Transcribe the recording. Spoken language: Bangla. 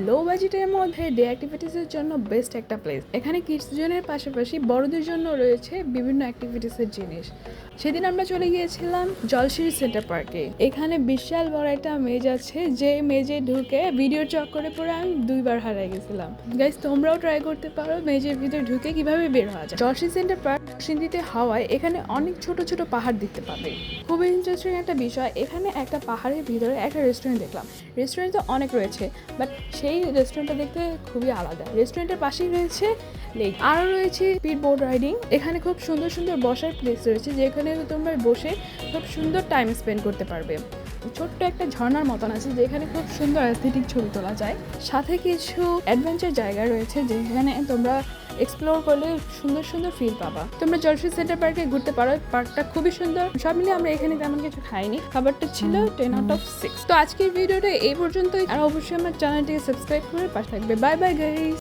লো বাজেটের মধ্যে ডে অ্যাক্টিভিটিসের জন্য বেস্ট একটা প্লেস। এখানে কিডস জোনের পাশাপাশি বড়দের জন্য রয়েছে বিভিন্ন অ্যাক্টিভিটিসের জিনিস। সেদিন আমরা চলে গিয়েছিলাম জলশিরি সেন্টার পার্কে। এখানে বিশাল বড় একটা মেজ আছে, যে মেজে ঢুকে ভিডিও চক্করে পরে আমি 2বার হারাই গেছিলাম। গাইস, তোমরাও ট্রাই করতে পারো মেজের ভিতরে ঢুকে কিভাবে বের হওয়া যায়। জলশিরি সেন্টার পার্ক সিন্ধিতে হাওয়ায় এখানে অনেক ছোট ছোট পাহাড় দেখতে পাবে। খুবই ইন্টারেস্টিং একটা বিষয়, এখানে একটা পাহাড়ের ভিতরে একটা রেস্টুরেন্ট দেখলাম। রেস্টুরেন্ট তো অনেক রয়েছে, বাট সেই রেস্টুরেন্টটা দেখতে খুবই আলাদা। রেস্টুরেন্টের পাশেই রয়েছে লেক, আরও রয়েছে স্পিড বোট রাইডিং। এখানে খুব সুন্দর সুন্দর বসার প্লেস রয়েছে, যেখানে তোমরা বসে খুব সুন্দর টাইম স্পেন্ড করতে পারবে। ছোট্ট একটা ঝর্ণার মতন আছে, যেখানে খুব সুন্দর অ্যাস্থেটিক ছবি তোলা যায়। সাথে কিছু অ্যাডভেঞ্চার জায়গা রয়েছে, যেখানে তোমরা এক্সপ্লোর করলে সুন্দর সুন্দর ফিল পাবা। তোমরা জলশিরি সেন্টার পার্কে ঘুরতে পারো, পার্কটা খুবই সুন্দর। সব মিলিয়ে আমরা এখানে তেমন কিছু খাইনি, খাবারটা ছিল 10/6। তো আজকের ভিডিওটা এই পর্যন্তই, আর অবশ্যই আমার চ্যানেলটিকে সাবস্ক্রাইব করে পাশে থাকবে। Bye bye guys.